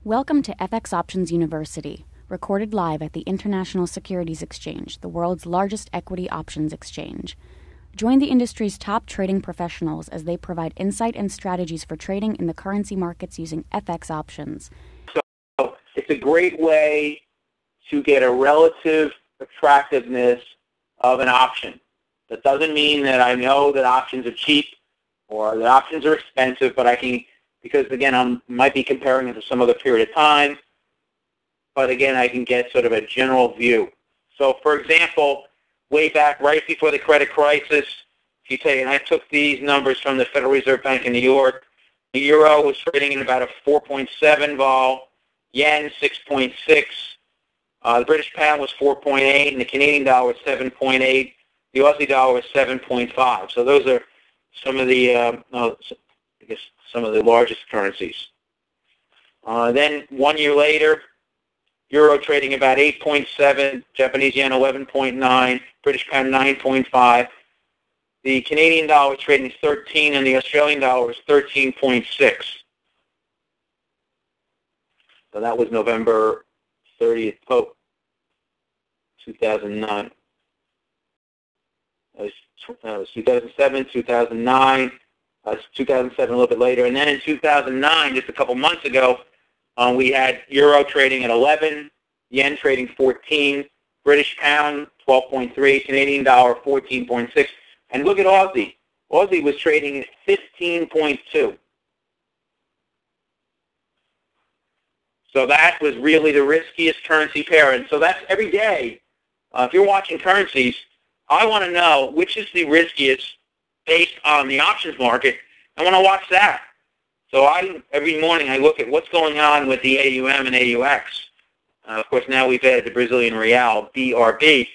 Welcome to FX Options University, recorded live at the International Securities Exchange, the world's largest equity options exchange. Join the industry's top trading professionals as they provide insight and strategies for trading in the currency markets using FX options. So it's a great way to get a relative attractiveness of an option. That doesn't mean that I know that options are cheap or that options are expensive, but I can, because again, I might be comparing it to some other period of time, but again, I can get sort of a general view. So for example, way back right before the credit crisis, if you take, and I took these numbers from the Federal Reserve Bank in New York, the euro was trading in about a 4.7 vol, yen 6.6, the British pound was 4.8, and the Canadian dollar was 7.8, the Aussie dollar was 7.5. So those are some of the, I guess, some of the largest currencies. Then 1 year later, euro trading about 8.7, Japanese yen 11.9, British pound 9.5. The Canadian dollar was trading 13, and the Australian dollar was 13.6. So that was November 30th, 2009. That was 2007, 2009. 2007 a little bit later. And then in 2009, just a couple months ago, we had euro trading at 11, yen trading 14, British pound 12.3, Canadian dollar 14.6. And look at Aussie. Aussie was trading at 15.2. So that was really the riskiest currency pair. And so that's every day. If you're watching currencies, I want to know which is the riskiest based on the options market. I want to watch that. So every morning I look at what's going on with the AUM and AUX. Of course, now we've added the Brazilian Real, BRB.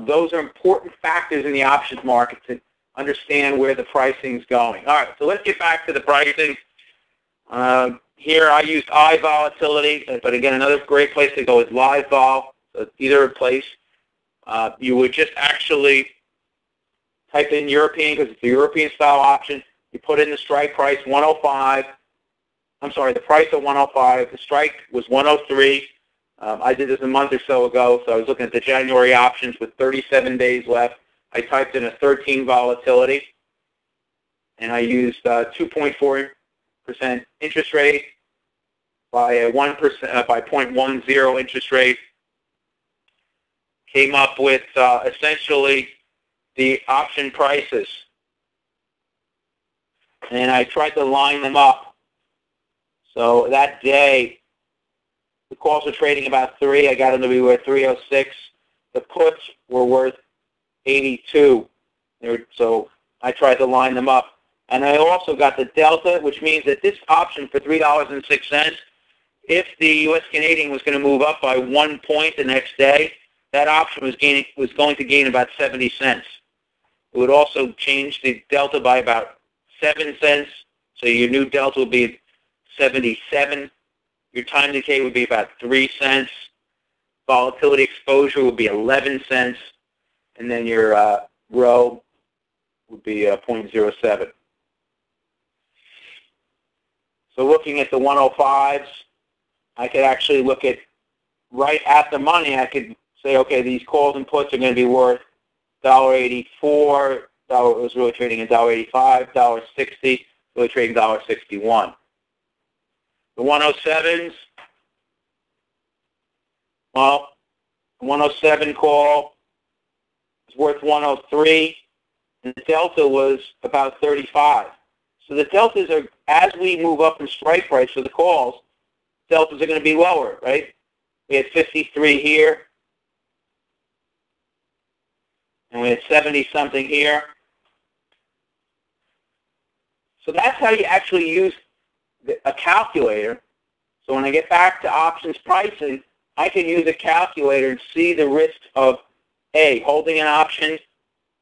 Those are important factors in the options market to understand where the pricing is going. All right, so let's get back to the pricing. Here I used I volatility, but again, another great place to go is live vol. So either a place. You would just actually type in European because it's a European style option. You put in the strike price 105. I'm sorry, the price of 105. The strike was 103. I did this a month or so ago, so I was looking at the January options with 37 days left. I typed in a 13 volatility, and I used 2.4% interest rate by a 1% by 0.10 interest rate. Came up with essentially the option prices, and I tried to line them up. So that day, the calls were trading about 3. I got them to be worth 306. The puts were worth 82. So I tried to line them up. And I also got the delta, which means that this option for $3.06, if the U.S. Canadian was going to move up by 1 point the next day, that option was going to gain about 70 cents. It would also change the delta by about 7 cents. So your new delta would be 77. Your time decay would be about 3 cents. Volatility exposure would be 11 cents. And then your rho would be 0.07. So looking at the 105s, I could actually look at right at the money. I could say, okay, these calls and puts are going to be worth $1.84. Dollar was really trading at $1.85, $1.60, really trading $1.61. The 107s, well, the 107 call is worth 103, and the delta was about 35. So the deltas are, as we move up in strike price for the calls, deltas are going to be lower, right? We had 53 here, and we had 70-something here. So that's how you actually use a calculator. So when I get back to options pricing, I can use a calculator and see the risk of, A, holding an option,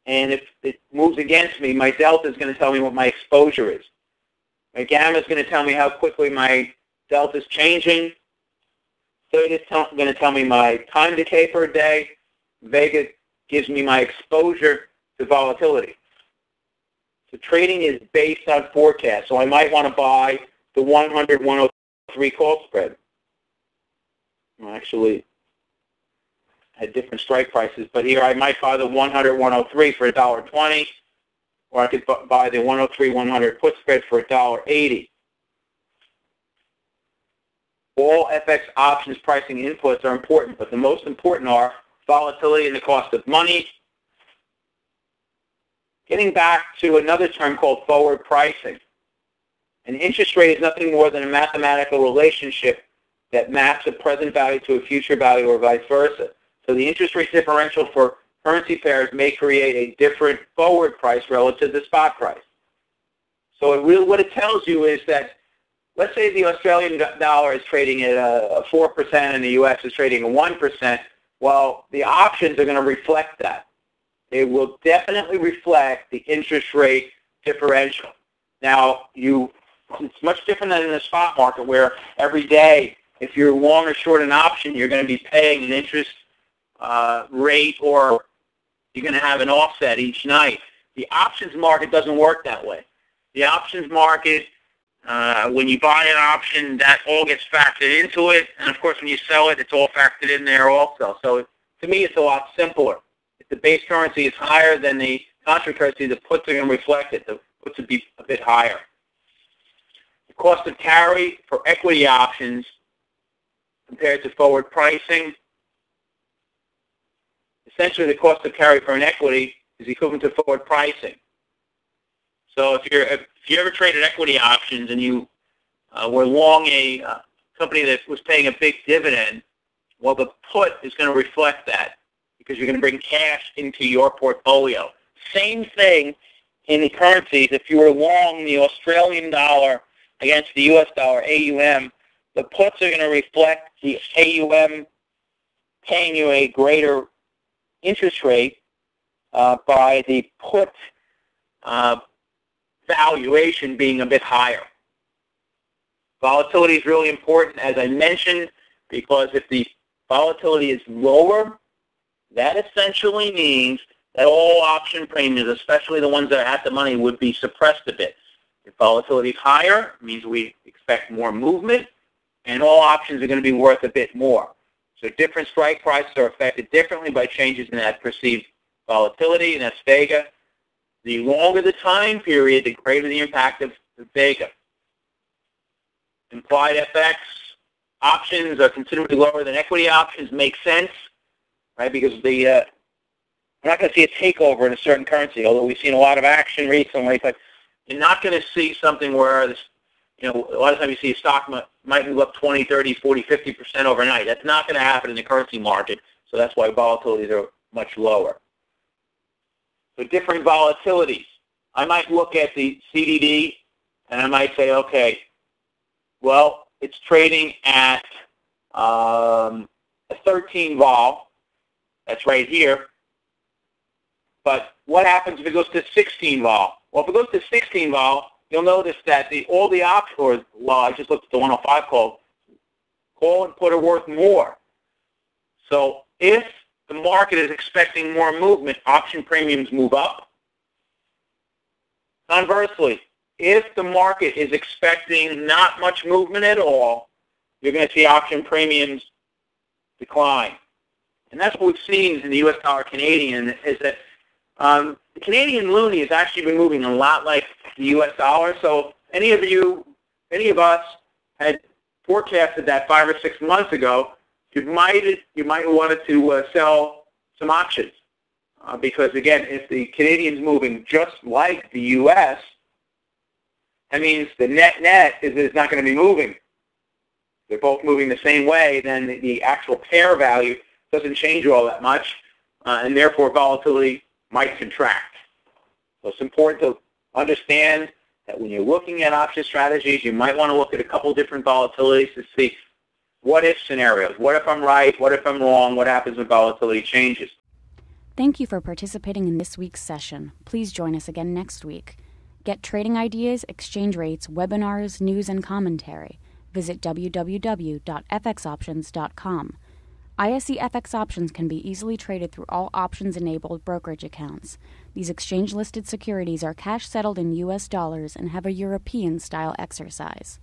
and if it moves against me, my delta is going to tell me what my exposure is. My gamma is going to tell me how quickly my delta is changing. Theta is going to tell me my time decay per day. Vega gives me my exposure to volatility. So trading is based on forecast. So I might want to buy the 100-103 call spread. Well, actually, had different strike prices, but here I might buy the 100, 103 for $1.20, or I could buy the 103, 100 put spread for $1.80. All FX options pricing inputs are important, but the most important are volatility and the cost of money. Getting back to another term called forward pricing. An interest rate is nothing more than a mathematical relationship that maps a present value to a future value or vice versa. So the interest rate differential for currency pairs may create a different forward price relative to the spot price. So what it tells you is that, let's say the Australian dollar is trading at a 4% and the U.S. is trading at 1%. Well, the options are going to reflect that. They will definitely reflect the interest rate differential. Now, it's much different than in the spot market where every day, if you're long or short an option, you're going to be paying an interest rate, or you're going to have an offset each night. The options market doesn't work that way. The options market, when you buy an option, that all gets factored into it, and of course when you sell it, it's all factored in there also. So to me, it's a lot simpler. If the base currency is higher than the contract currency, the puts are going to reflect it. The puts would be a bit higher. The cost of carry for equity options compared to forward pricing. Essentially, the cost of carry for an equity is equivalent to forward pricing. So if you ever traded equity options and you were long a company that was paying a big dividend, well, the put is going to reflect that because you're going to bring cash into your portfolio. Same thing in the currencies. If you were long the Australian dollar against the U.S. dollar, AUM, the puts are going to reflect the AUM paying you a greater interest rate by the put valuation being a bit higher. Volatility is really important, as I mentioned, because if the volatility is lower, that essentially means that all option premiums, especially the ones that are at the money, would be suppressed a bit. If volatility is higher, it means we expect more movement, and all options are going to be worth a bit more. So different strike prices are affected differently by changes in that perceived volatility, and that's vega. The longer the time period, the greater the impact of the vega. Implied FX options are considerably lower than equity options. Makes sense, right? Because we're not going to see a takeover in a certain currency, although we've seen a lot of action recently. But you're not going to see something where this, a lot of times you see a stock might move up 20, 30, 40, 50% overnight. That's not going to happen in the currency market, so that's why volatilities are much lower. So different volatilities. I might look at the CDD, and I might say, okay, well, it's trading at a 13 vol. That's right here. But what happens if it goes to 16 vol? Well, if it goes to 16 vol, you'll notice that all the options, well, I just looked at the 105 call and put are worth more. So if the market is expecting more movement, option premiums move up. Conversely, if the market is expecting not much movement at all, you're going to see option premiums decline. And that's what we've seen in the U.S. dollar Canadian, is that the Canadian loonie has actually been moving a lot like the U.S. dollar. So any of us had forecasted that 5 or 6 months ago, you might wanted to sell some options because, again, if the Canadian's moving just like the U.S., that means the net is not going to be moving. They're both moving the same way, then the actual pair value doesn't change all that much, and therefore volatility might contract. So it's important to understand that when you're looking at option strategies, you might want to look at a couple different volatilities to see what-if scenarios. What if I'm right? What if I'm wrong? What happens when volatility changes? Thank you for participating in this week's session. Please join us again next week. Get trading ideas, exchange rates, webinars, news, and commentary. Visit www.fxoptions.com. ISE FX options can be easily traded through all options-enabled brokerage accounts. These exchange-listed securities are cash-settled in U.S. dollars and have a European-style exercise.